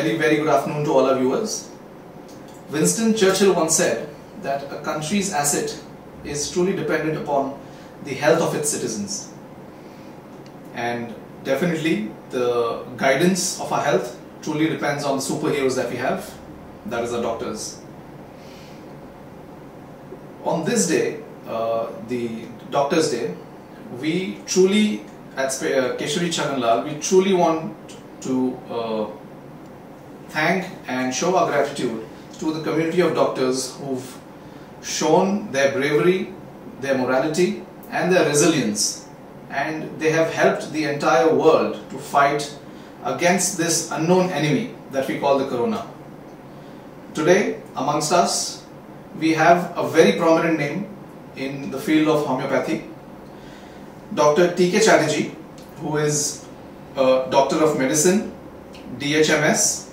very good afternoon to all our viewers. Winston Churchill once said that a country's asset is truly dependent upon the health of its citizens. And definitely the guidance of our health truly depends on the superheroes that we have, that is our doctors. On this day, the Doctors' Day, we truly at Keshari Chhaganlal, we truly want to thank and show our gratitude to the community of doctors who've shown their bravery, their morality and their resilience, and they have helped the entire world to fight against this unknown enemy that we call the corona. Today amongst us we have a very prominent name in the field of homeopathy, Dr. T.K. Chatterjee, who is a Doctor of Medicine, DHMS,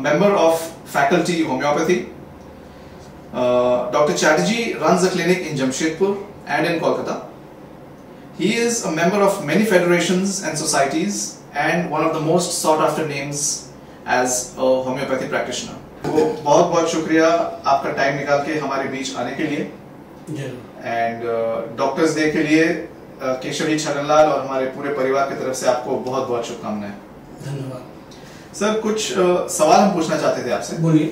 member of Faculty Homeopathy. Dr. Chatterjee runs a clinic in Jamshedpur and in Kolkata. He is a member of many federations and societies and one of the most sought after names as a homeopathy practitioner. तो बहुत बहुत शुक्रिया आपका time निकाल के हमारे बीच आने के लिए एंड डॉक्टर्स डे के लिए केशरी छगनलाल और हमारे पूरे परिवार की तरफ से आपको बहुत बहुत शुभकामनाएं। धन्यवाद सर। कुछ सवाल हम पूछना चाहते थे आपसे। बोलिए।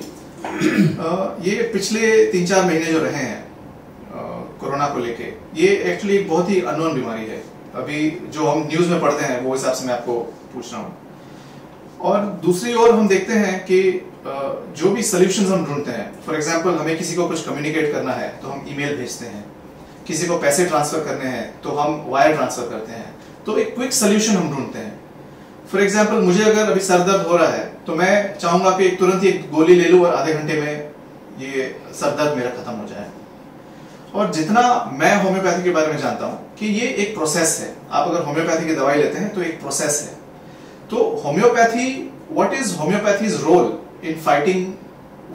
ये पिछले 3-4 महीने जो रहे हैं कोरोना को लेके, ये एक्चुअली एक बहुत ही अननोन बीमारी है। अभी जो हम न्यूज में पढ़ते हैं वो हिसाब से मैं आपको पूछ रहा हूँ। और दूसरी ओर हम देखते हैं कि जो भी सॉल्यूशंस हम ढूंढते हैं, फॉर एग्जांपल हमें किसी को कुछ कम्युनिकेट करना है तो हम ईमेल भेजते हैं, किसी को पैसे ट्रांसफर करने हैं तो हम वायर ट्रांसफर करते हैं, तो एक क्विक सॉल्यूशन हम ढूंढते हैं। फॉर एग्जांपल मुझे अगर अभी सर दर्द हो रहा है तो मैं चाहूंगा कि तुरंत एक गोली ले लूं और आधे घंटे में ये सर दर्द मेरा खत्म हो जाए। और जितना मैं होम्योपैथी के बारे में जानता हूं कि ये एक प्रोसेस है, आप अगर होम्योपैथी की दवाई लेते हैं तो एक प्रोसेस है। तो homeopathy, what is homeopathy's role in fighting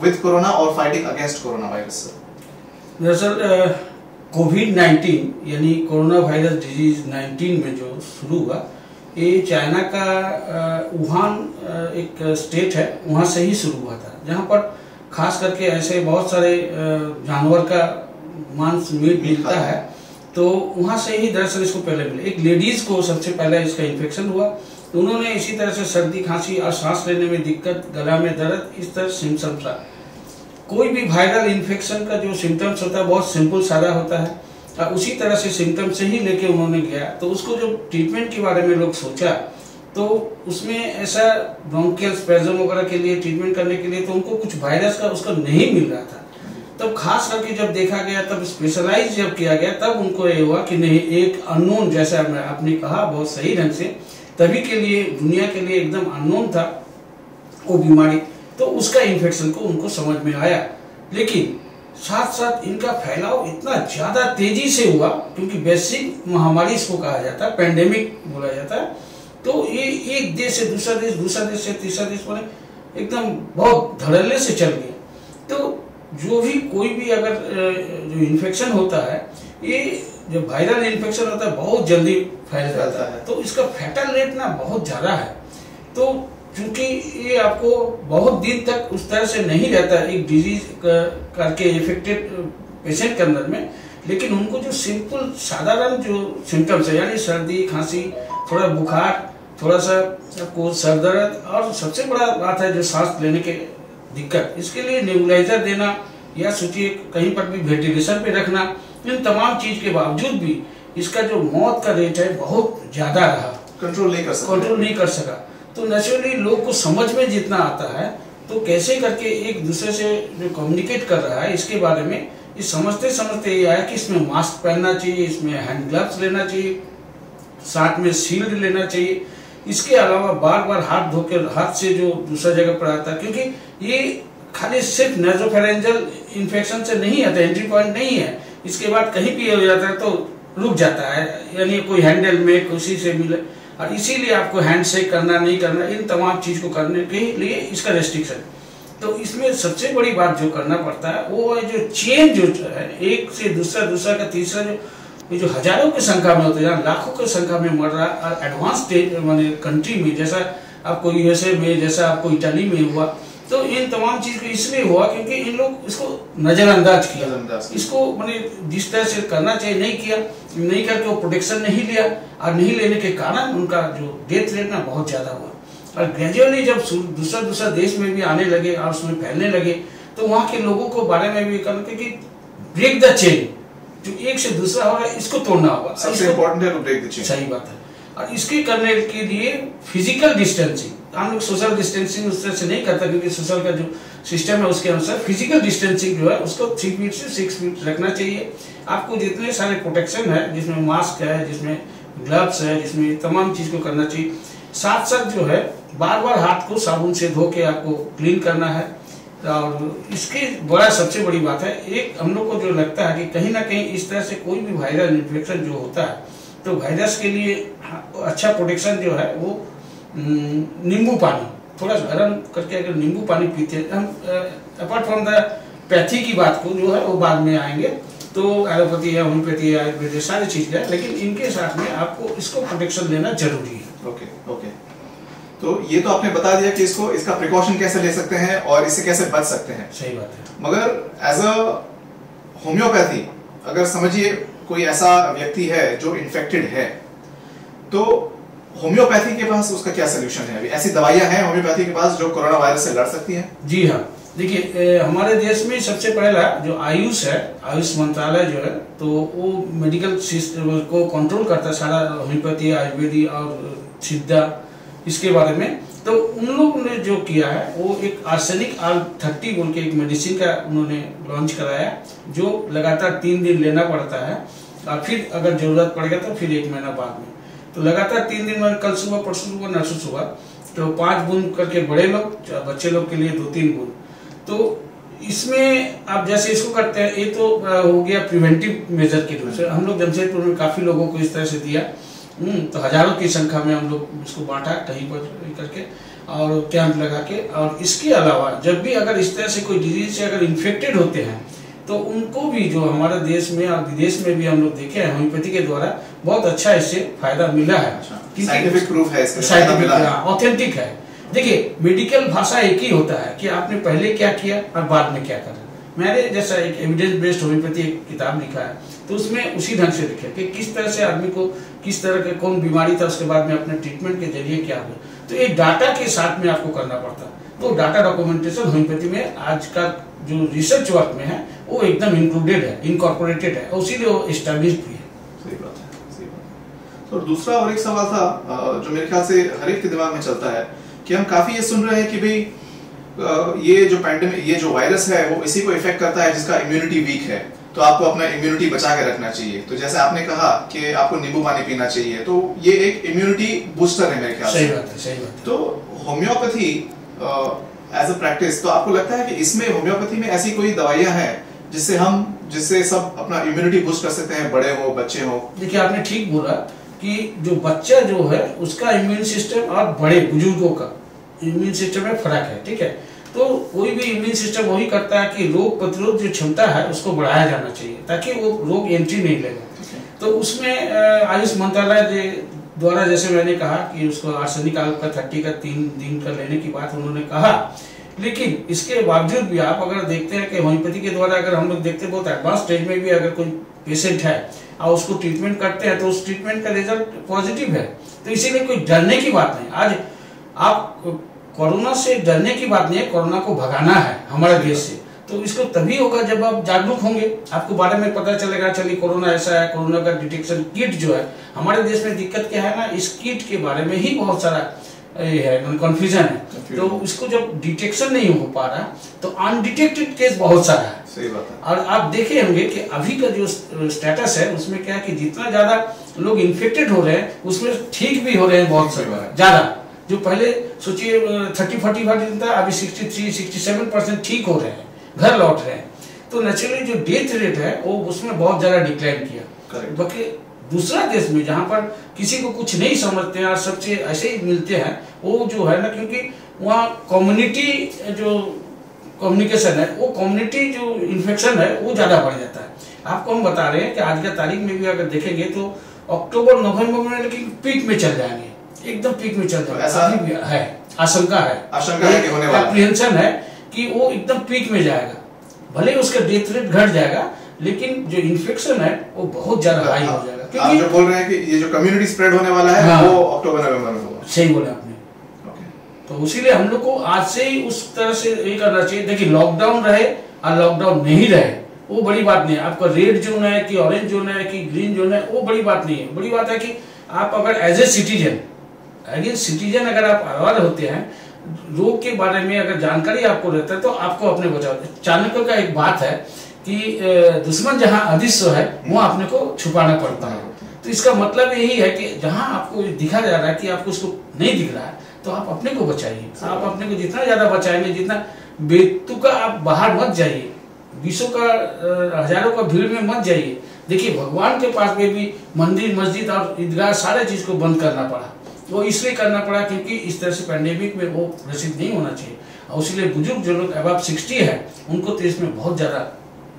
with corona और फाइटिंग अगेंस्ट कोरोना वायरस? दरअसल कोविड-19 यानी कोरोना वायरस डिजीज 19 में जो शुरू हुआ, ये चाइना का वुहान एक स्टेट है, वहां से ही शुरू हुआ था, जहां पर खास करके ऐसे बहुत सारे जानवर का मांस मीट मिलता है, तो वहां से ही दरअसल इसको पहले मिले। एक लेडीज को सबसे पहले इसका इन्फेक्शन हुआ, तो उन्होंने इसी तरह से सर्दी खांसी और सांस लेने में दिक्कत, गला में दर्द, इस तरह सिम्टम्स था। कोई भी वायरल इन्फेक्शन का जो सिम्टम्स होता है बहुत सिंपल सादा होता है, और उसी तरह से सिम्टम्स से ही लेके उन्होंने गया। तो उसको जो ट्रीटमेंट के बारे में लोग सोचा, तो उसमें ऐसा ब्रोंकियल स्पैज़म वगैरह के लिए ट्रीटमेंट करने के लिए तो उनको कुछ वायरस का उसका नहीं मिल रहा था। तब खास करके जब देखा गया, तब स्पेशलाइज जब किया गया, तब उनको ये हुआ कि नहीं, एक अननोन, जैसा आपने कहा बहुत सही ढंग से, तभी के लिए दुनिया के लिए एकदम अननोन था वो बीमारी, तो उसका इन्फेक्शन को उनको समझ में आया। लेकिन साथ साथ इनका फैलाव इतना ज्यादा तेजी से हुआ, क्योंकि वैश्विक महामारी इसको कहा जाता है, पेंडेमिक बोला जाता है। तो ये एक देश से दूसरा देश, दूसरा देश से तीसरा देश में एकदम बहुत धड़ल्ले से चल गया। तो जो भी कोई भी अगर जो इन्फेक्शन होता है, ये जो वायरल इन्फेक्शन होता है बहुत जल्दी फैल जाता है, तो इसका फैटल रेट ना बहुत ज्यादा है। तो चूंकि ये आपको बहुत दिन तक उस तरह से नहीं रहता एक डिजीज करके इफेक्टेड पेशेंट के अंदर में, लेकिन उनको जो सिंपल साधारण जो सिम्टम्स है, यानी सर्दी खांसी, थोड़ा बुखार, थोड़ा सा आपको सर दर्द, और सबसे बड़ा बात है जो सांस लेने के दिक्कत, इसके लिए नेबुलाइजर देना या सोचिए कहीं पर भी वेंटिलेशन पे रखना, इन तमाम चीज के बावजूद भी इसका जो मौत का रेट है बहुत ज्यादा रहा, कंट्रोल नहीं कर सका। तो नेचुरली लोग को समझ में जितना आता है, तो कैसे करके एक दूसरे से जो कम्युनिकेट कर रहा है इसके बारे में, ये समझते समझते ये आया कि इसमें मास्क पहनना चाहिए, इसमें हैंड ग्लव्स लेना चाहिए, साथ में शील्ड लेना चाहिए। इसके अलावा बार बार हाथ धोकर, हाथ से जो दूसरा जगह पर आता है, क्योंकि ये खाली सिर्फ नेज़ोफेरेंजियल इन्फेक्शन से नहीं आता, एंट्री पॉइंट नहीं है, इसके बाद कहीं भी हो जाता है तो रुक जाता है, यानी कोई हैंडल में किसी से मिले, और इसीलिए आपको हैंड शेक करना नहीं करना, इन तमाम चीज को करने के लिए इसका रेस्ट्रिक्शन। तो इसमें सबसे बड़ी बात जो करना पड़ता है वो है जो चेन जो है, एक से दूसरा, दूसरा का तीसरा, जो हजारों की संख्या में होते हैं, लाखों की संख्या में मर रहा है। एडवांस स्टेज माने कंट्री में, जैसा आपको यूएसए में, जैसा आपको इटली में हुआ। तो इन तमाम चीज को इसलिए हुआ क्योंकि इन लोग इसको नजरअंदाज किया, इसको मैंने जिस तरह से करना चाहिए नहीं किया, नहीं करके वो प्रोटेक्शन नहीं लिया, और नहीं लेने के कारण उनका जो डेथ रेट ना बहुत ज्यादा हुआ। और ग्रेजुअली जब दूसरा देश में भी आने लगे और उसमें फैलने लगे, तो वहाँ के लोगों को बारे में भी करना कि ब्रेक द चेन, जो एक से दूसरा हो रहा है इसको तोड़ना होगा। सबसे इम्पोर्टेंट है ब्रेक द चेन। सही बात है। और इसके करने के लिए फिजिकल डिस्टेंसिंग, हम लोग सोशल डिस्टेंसिंग उस तरह से नहीं करता क्योंकि सोशल का जो सिस्टम है उसके अनुसार फिजिकल डिस्टेंसिंग जो है उसको 3 फीट से 6 फीट रखना चाहिए। आपको जितने सारे प्रोटेक्शन है, जिसमें मास्क है, जिसमें ग्लव्स है, जिसमें तमाम चीज को करना चाहिए। साथ साथ जो है बार बार हाथ को साबुन से धो के आपको क्लीन करना है। और इसकी सबसे बड़ी बात है, एक हम लोग को जो लगता है कि कहीं ना कहीं इस तरह से कोई भी वायरल इन्फेक्शन जो होता है, तो वायरस के लिए अच्छा प्रोटेक्शन जो है वो नींबू पानी थोड़ा गर्म करके अगर नींबू पानी पीते हैं हम, अपार्ट फ्रॉम द पैथी की बात को जो है वो बाद में आएंगे, तो एलोपैथी है, होम्योपैथी है, आयुर्वेद सारी चीज है, लेकिन इनके साथ में आपको इसको प्रोटेक्शन लेना जरूरी है। ओके। तो ये तो आपने बता दिया कि इसका प्रिकॉशन कैसे ले सकते हैं और इससे कैसे बच सकते हैं। सही बात है। मगर एज अ होम्योपैथी, अगर समझिए कोई ऐसा व्यक्ति है जो इन्फेक्टेड है, तो होम्योपैथी के पास उसका क्या सोल्यूशन है? अभी ऐसी दवाइयां हैं होम्योपैथी के पास जो कोरोना वायरस से लड़ सकती हैं? जी हाँ, देखिए हमारे देश में सबसे पहला जो आयुष है, आयुष मंत्रालय जो है, तो वो मेडिकल सिस्टम को कंट्रोल करता है, सारा होम्योपैथी, आयुर्वेदी और सिद्धा इसके बारे में। तो उन लोगों ने जो किया है वो एक आर्सेनिक आल-30 बोल के एक मेडिसिन का उन्होंने लॉन्च कराया, जो लगातार 3 दिन लेना पड़ता है, और फिर अगर जरूरत पड़ेगा तो फिर 1 महीना बाद में। तो लगातार 3 दिन में, कल सुबह, परसों सुबह, नरसों सुबह, तो 5 बूंद करके बड़े लोग, बच्चे लोग के लिए 2-3 बूंद। तो इसमें आप जैसे इसको करते हैं, ये तो हो गया प्रिवेंटिव मेजर के रूप से। हम लोग जमशेदपुर में काफी लोगों को इस तरह से दिया, तो हजारों की संख्या में हम लोग इसको बांटा कहीं पर करके और कैंप लगा के। और इसके अलावा जब भी अगर इस तरह से कोई डिजीज से अगर इन्फेक्टेड होते हैं, तो उनको भी जो हमारे देश में और विदेश में भी हम लोग देखे हैं, होम्योपैथी के द्वारा बहुत अच्छा इससे फायदा मिला है। साइंटिफिक प्रूफ है, साइंटिफिक ऑथेंटिक है। देखिए मेडिकल भाषा एक ही होता है कि आपने पहले क्या किया और बाद में क्या करना। मैंने जैसा एक एविडेंस बेस्ड होम्योपैथी एक किताब लिखा है, तो उसमें उसी ढंग से लिखा कि किस तरह से आदमी को किस तरह के कौन बीमारी था, उसके बाद में अपने ट्रीटमेंट के जरिए क्या हुआ। तो एक डाटा के साथ में आपको करना पड़ता है। तो डाटा डॉक्यूमेंटेशन होम्योपैथी में आज का जो रिसर्च वर्क में है वो एकदम इंक्लूडेड है, इनकॉर्पोरेटेड है, और इसीलिए वो एस्टैब्लिश्ड भी है। सही बात है, सही बात है। तो दूसरा और एक सवाल था जो मेरे ख्याल से हर एक के दिमाग में चलता है कि हम काफी ये सुन रहे हैं कि भाई ये जो पैंडेमिक, ये जो वायरस है वो इसी को इफेक्ट करता है जिसका इम्यूनिटी वीक है, तो आपको अपना इम्यूनिटी बचा के रखना चाहिए। तो जैसे आपने कहा कि आपको नींबू पानी पीना चाहिए, तो ये एक इम्यूनिटी बूस्टर है मेरे ख्याल से। सही बात है, सही बात है। तो होम्योपैथी एज अ प्रैक्टिस, तो आपको लगता है कि इसमें होम्योपैथी में ऐसी कोई दवाइयां हैं जिससे सब अपना इम्यूनिटी बूस्ट कर सकते हैं, बड़े हो बच्चे हो? देखिए आपने ठीक बोला कि जो बच्चा जो है उसका इम्यून सिस्टम और बड़े बुजुर्गों का इम्यून सिस्टम में फर्क है, ठीक है। तो कोई भी इम्यून सिस्टम वही करता है कि रोग प्रतिरोध जो क्षमता है उसको बढ़ाया जाना चाहिए ताकि वो रोग एंट्री नहीं लेगा। तो उसमें आयुष मंत्रालय द्वारा जैसे मैंने कहा कि उसको आर्सेनिक आल-30 का 3 दिन का लेने की बात उन्होंने कहा, लेकिन इसके बावजूद भी आप अगर देखते हैं कि होम्योपैथी के द्वारा अगर हम लोग देखते हैं बहुत एडवांस स्टेज में भी अगर कोई पेशेंट है और उसको ट्रीटमेंट करते हैं तो उस ट्रीटमेंट का रिजल्ट पॉजिटिव है। तो इसीलिए कोई डरने की बात नहीं। आज आप कोरोना से डरने की बात नहीं है, कोरोना को भगाना है हमारे देश से। तो इसको तभी होगा जब आप जागरूक होंगे, आपको बारे में पता चलेगा, चलिए कोरोना ऐसा है, कोरोना का डिटेक्शन किट जो है हमारे देश में दिक्कत क्या है ना, इस किट के बारे में ही बहुत सारा है कंफ्यूजन है। तो इसको जब डिटेक्शन नहीं हो पा रहा तो अनडिटेक्टेड केस बहुत सारा है। सही बात है। और आप देखे होंगे कि अभी का जो स्टेटस है उसमें क्या है कि जितना ज्यादा लोग इन्फेक्टेड हो रहे हैं उसमें ठीक भी हो रहे हैं बहुत सारे ज्यादा। जो पहले सोचिए 30-40% था, अभी 63-67% ठीक हो रहे हैं, घर लौट रहे हैं। तो नेचुरली जो डेथ रेट है वो उसमें बहुत ज्यादा डिक्लाइन किया। बाकी दूसरा देश में जहां पर किसी को कुछ नहीं समझते हैं और सबसे ऐसे ही मिलते हैं, वो जो है ना, क्योंकि वहाँ कम्युनिटी जो कम्युनिकेशन है, वो कम्युनिटी जो इन्फेक्शन है वो ज्यादा बढ़ जाता है। आपको हम बता रहे हैं कि आज का तारीख में भी अगर देखेंगे तो अक्टूबर नवंबर में लेकिन पीक में चल जाएंगे। एकदम पीक में चल तो जाएगा, ऐसा अभी भी है, आशंका है कि होने वाला है, एप्रीहेंशन है कि वो एकदम पीक में जाएगा। भले ही उसका डेथ रेट घट जाएगा, लेकिन जो इन्फेक्शन है वो बहुत ज्यादा हाई हो जाएगा। आप जो बोल रहे हैं कि ये जो कम्युनिटी स्प्रेड होने वाला है, हाँ, वो अक्टूबर नवंबर में होगा। सही बोला आपने। तो इसीलिए हम लोग को आज से ही उस तरह से ये करना चाहिए। देखिए, लॉकडाउन रहे और लॉकडाउन नहीं रहे वो बड़ी बात नहीं है। आपका रेड जोन है कि ऑरेंज जोन है कि ग्रीन जोन है, वो बड़ी बात नहीं है। बड़ी बात है कि आप अगर एज ए सिटीजन अगर आप अवेयर होते हैं रोग के बारे में, अगर जानकारी आपको रहता है तो आपको अपने बचाव। चाणक्य का एक बात है कि दुश्मन जहां अदृश्य है वहां अपने को छुपाना पड़ता है। तो इसका मतलब यही है कि जहां आपको दिखा जा रहा है कि आपको उसको नहीं दिख रहा है, तो आप अपने को बचाइए। आप अपने को जितना ज्यादा बचाएंगे, जितना बेतुका आप बाहर मत जाइए, बीसों का हजारों का भीड़ में मत जाइए। देखिए, भगवान के पास में भी मंदिर मस्जिद और ईदगाह सारे चीज को बंद करना पड़ा। वो इसलिए करना पड़ा क्योंकि इस तरह से पैंडेमिक में वो प्रसिद्ध नहीं होना चाहिए। और इसलिए बुजुर्ग जो लोग अबव 60 है उनको तो इसमें बहुत ज्यादा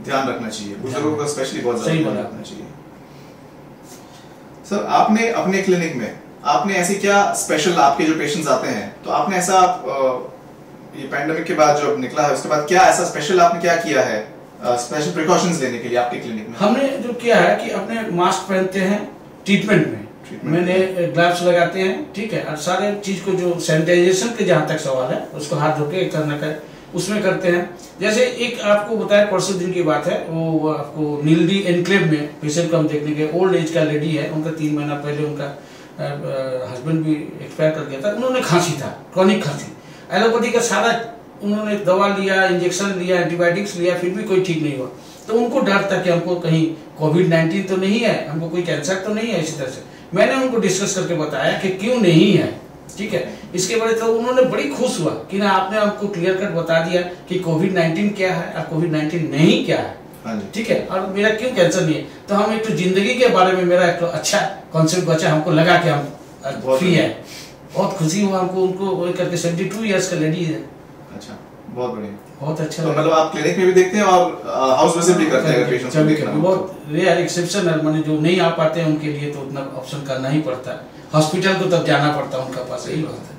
ध्यान रखना चाहिए, बुजुर्गों को स्पेशली बहुत ज्यादा ध्यान रखना चाहिए। सर, आपने अपने क्लिनिक में आपने ऐसी क्या स्पेशल, आपके जो पेशेंट्स आते हैं तो आपने ऐसा ये पैंडेमिक के बाद जो निकला है उसके बाद क्या ऐसा स्पेशल आपने क्या किया है स्पेशल प्रिकॉशंस लेने के लिए आपके क्लिनिक में? हमने जो किया है कि अपने मास्क पहनते हैं ट्रीटमेंट में, मैंने ग्लव्स लगाते हैं, ठीक है, और सारे चीज को जो सैनिटाइजेशन के जहां तक सवाल है उसको हाथ धो के करना कर उसमें करते हैं। जैसे एक आपको बताया परसों दिन की बात है, वो आपको नीलडी एनक्लेव में पेशेंट को हम देखने के, ओल्ड एज का लेडी है, उनका 3 महीना पहले उनका हस्बैंड भी एक्सपायर कर गया था। उन्होंने खांसी था, क्रॉनिक खांसी, एलोपैथी का सारा उन्होंने दवा लिया, इंजेक्शन लिया, एंटीबायोटिक्स लिया, फिर भी कोई ठीक नहीं हुआ। तो उनको डर था कि हमको कहीं कोविड-19 तो नहीं है, हमको कोई कैंसर तो नहीं है। इसी तरह से मैंने उनको डिस्कस करके बताया कि क्यों नहीं है, ठीक है। इसके बाद तो उन्होंने बड़ी खुश हुआ कि ना आपने हमको क्लियर कट बता दिया कि कोविड-19 क्या है और कोविड-19 नहीं क्या है, ठीक है, और मेरा क्यों कैंसर नहीं है। तो हम एक तो जिंदगी के बारे में मेरा एक तो अच्छा कॉन्सेप्ट बचा, हमको लगा कि हम फ्री है। बहुत खुशी हुआ हमको, उनको करके 72 इयर्स का लेडी है। अच्छा, बहुत बढ़िया, बहुत अच्छा। तो मतलब आप क्लिनिक में भी देखते हैं और हाउस विजिट भी करते हैं पेशेंट्स को देखना? बहुत रेयर एक्सेप्शन है, माने जो नहीं आ पाते हैं उनके लिए तो उतना ऑप्शन करना ही पड़ता है, हॉस्पिटल को तब जाना पड़ता है उनका पास, यही बात है।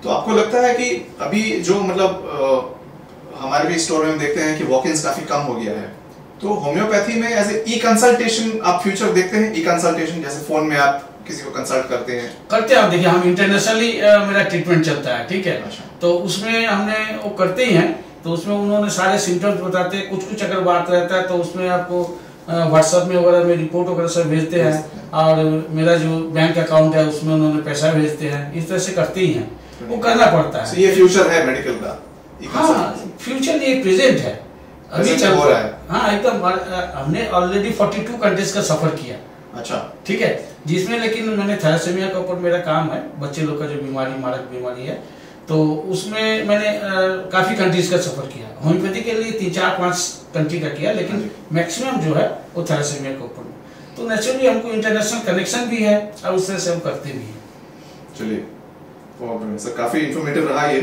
तो आपको लगता है कि अभी जो मतलब हमारे भी स्टोर में हम देखते हैं कि वॉक-इन्स काफी कम हो गया है, तो होम्योपैथी में एज ए ई-कंसल्टेशन आप फ्यूचर देखते हैं? ई-कंसल्टेशन जैसे फोन में आप किसी को कंसल्ट करते हैं? करते हैं। आप देखिए, हम इंटरनेशनली मेरा ट्रीटमेंट चलता है, ठीक है। अच्छा। तो उसमें हमने वो करते ही हैं, तो उसमें उन्होंने सारे सिम्टम्स बताते हैं। कुछ अगर बात रहता है तो उसमें आपको व्हाट्सएप में वगैरह में रिपोर्ट वगैरह सब भेजते हैं, और मेरा जो बैंक अकाउंट है उसमें उन्होंने पैसा भेजते हैं। इस तरह से करते ही हैं, वो करना पड़ता है। ये फ्यूचर है मेडिकल का? हाँ, फ्यूचर ये प्रेजेंट है, अभी चल रहा है। हाँ, एकदम। हमने ऑलरेडी 42 कंट्रीज का सफर किया। अच्छा, ठीक है, जिसमें लेकिन मैंने थैलेसीमिया के ऊपर मेरा काम है, बच्चे लोग का जो बीमारी, मारक बीमारी है, तो उसमें मैंने काफी कंट्रीज का सफर किया। होम्योपैथी के लिए 3-4-5 कंट्री का किया, लेकिन मैक्सिमम जो है वो थैलेसीमिया के ऊपर। तो नेचुरली हमको इंटरनेशनल कनेक्शन भी है और उस तरह से हम करते भी हैं। चलिए, सर काफी इंफॉर्मेटिव रहा ये।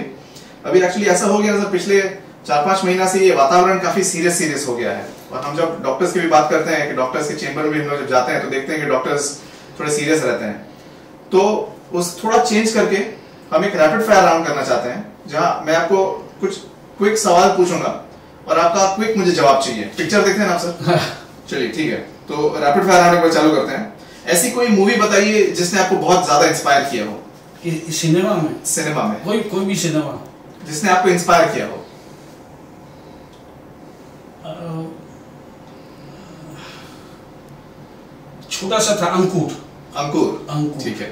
अभी एक्चुअली ऐसा हो गया सर, पिछले 4-5 महीना से ये वातावरण काफी सीरियस हो गया है, और हम जब डॉक्टर्स की भी बात करते हैं कि डॉक्टर्स के चेंबर में हम लोग जब जाते हैं तो देखते हैं कि डॉक्टर्स थोड़े सीरियस रहते हैं। तो उस थोड़ा चेंज करके हम एक रैपिड फायर राउंड करना चाहते हैं, जहां मैं आपको कुछ क्विक सवाल पूछूंगा और आपका क्विक मुझे जवाब चाहिए। पिक्चर देखते हैं ना आप सर? चलिए, ठीक है, तो रैपिड फायर राउंड एक बार चालू करते हैं। ऐसी कोई मूवी बताइए जिसने आपको बहुत ज्यादा इंस्पायर किया हो? सिनेमा में? सिनेमा में कोई भी सिनेमा जिसने आपको इंस्पायर किया हो? छोटा सा था, अंकुर। ठीक है।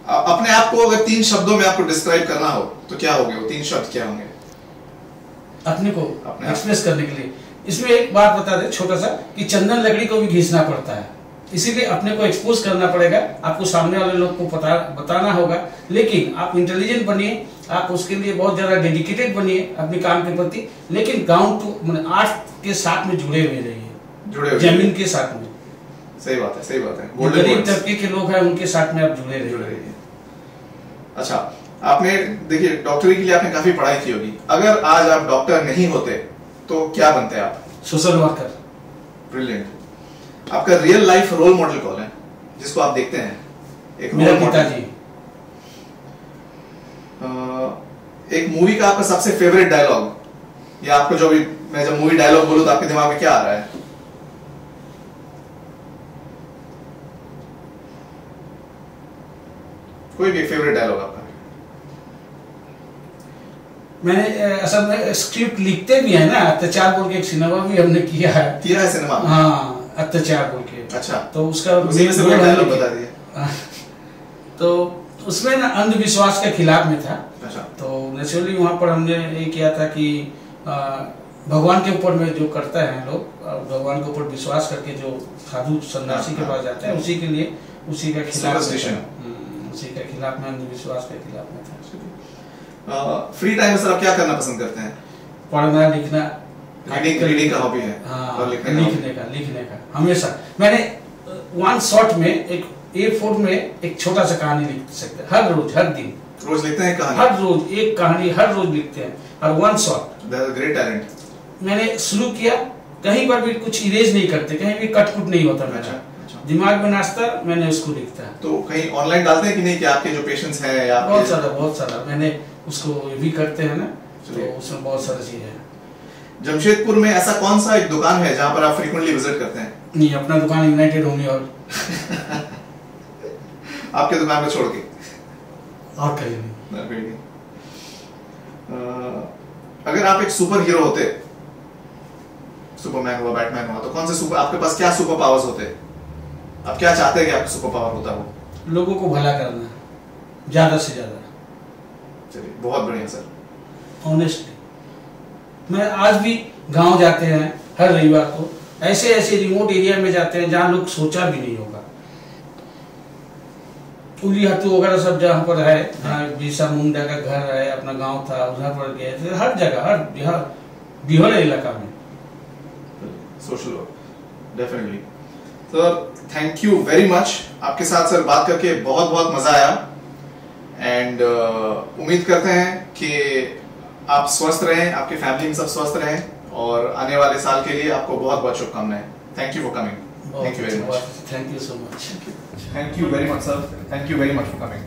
अपने आप को अगर 3 शब्दों में आपको डिस्क्राइब करना हो तो क्या होंगे वो 3 शब्द? क्या होंगे अपने को एक्सप्रेस करने के लिए? इसमें एक बात बता दे छोटा सा, कि चंदन लकड़ी को भी घिसना पड़ता है, इसीलिए अपने को एक्सपोज करना पड़ेगा। आपको सामने वाले लोग को बताना होगा, लेकिन आप इंटेलिजेंट बनिए, आप उसके लिए बहुत ज्यादा डेडिकेटेड बनिए अपने काम के प्रति, लेकिन ग्राउंड टू आर्ट के साथ में जुड़े हुए रहिए, जमीन के साथ में। सही बात है, सही बात है। गरीब तबके के लोग हैं उनके साथ में आप जुड़े रहिए। अच्छा, आपने देखिए डॉक्टरी के लिए आपने काफी पढ़ाई की होगी, अगर आज आप डॉक्टर नहीं होते तो क्या बनते आप? Social worker. ब्रिलियंट। आपका रियल लाइफ रोल मॉडल कौन है जिसको आप देखते हैं? एक मेरा role model। पिताजी। एक मूवी का आपका सबसे फेवरेट डायलॉग, या आपको जो भी, मैं जब मूवी डायलॉग बोलूं तो आपके दिमाग में क्या आ रहा है? कोई भी फेवरेट डायलॉग आपका? मैंने असल में स्क्रिप्ट लिखते भी है ना, अत्याचार बोल के एक सिनेमा भी हमने किया है सिनेमा में? हाँ, अत्याचार बोल के। अच्छा, तो उसका उसी में से कोई डायलॉग बता दिए। तो उसमें ना अंधविश्वास के खिलाफ में था। अच्छा। तो नेचुरली वहाँ पर हमने ये किया था कि भगवान के ऊपर में जो करता है लोग, भगवान के ऊपर विश्वास करके जो साधु सन्यासी के पास जाते हैं, उसी के लिए, उसी का खिलाफ, उसी के खिलाफ में, अंधविश्वास के खिलाफ में था। फ्री टाइम में सर आप क्या करना पसंद करते हैं? पढ़ना लिखना। रीडिंग का हॉबी है? हाँ, और लिखने का हमेशा। मैंने वन शॉट में, एक A4 में एक छोटा सा कहानी लिख सकते, हर रोज, हर दिन। रोज लिखते हैं कहानी? हर रोज एक कहानी, हर रोज लिखते हैं, और वन शॉट। Great talent. मैंने शुरू किया, कहीं पर भी कुछ इरेज नहीं करते, कहीं भी कटकुट नहीं होता मेरा। अच्छा। दिमाग में नाचता, मैंने उसको लिखता। तो कहीं ऑनलाइन डालते हैं कि नहीं, कि आपके जो पेशेंट्स हैं या बहुत सारा मैंने उसको भी करते हैं ना, तो उसमें बहुत सारी चीजें हैं। जमशेदपुर में ऐसा कौन सा एक दुकान है जहाँ पर आप फ्रीक्वेंटली विजिट करते हैं? नहीं, अपना दुकान यूनाइटेड होमी हॉल। आपके दुकान को छोड़ के और कहीं नहीं। अगर आप एक सुपर हीरो होते, सुपरमैन हुआ, बैटमैन हुआ, तो कौन से सुपर, आपके पास क्या सुपर पावर्स होते? आप क्या चाहते हैं कि आपका सुपर पावर होता? वो लोगों को भला करना, ज्यादा से ज्यादा। चलिए, बहुत बढ़िया सर। ऑनेस्टली मैं आज भी गांव जाते हैं हर रविवार को, ऐसे ऐसे रिमोट एरिया में जाते हैं जहां लोग सोचा भी नहीं होगा। उली हत्तू वगैरह सब जहाँ पर है, बिरसा मुंडा का घर है, अपना गांव था, उधर पर गए थे। हर जगह, हर बिहार इलाका में social work. Definitely sir, thank you very much. आपके साथ सर बात करके बहुत बहुत मजा आया, एंड उम्मीद करते हैं कि आप स्वस्थ रहें, आपके फैमिली में सब स्वस्थ रहें, और आने वाले साल के लिए आपको बहुत बहुत शुभकामनाएं। Thank you for coming. Thank you very much. Thank you so much. Thank you very much, sir. Thank you very much for coming.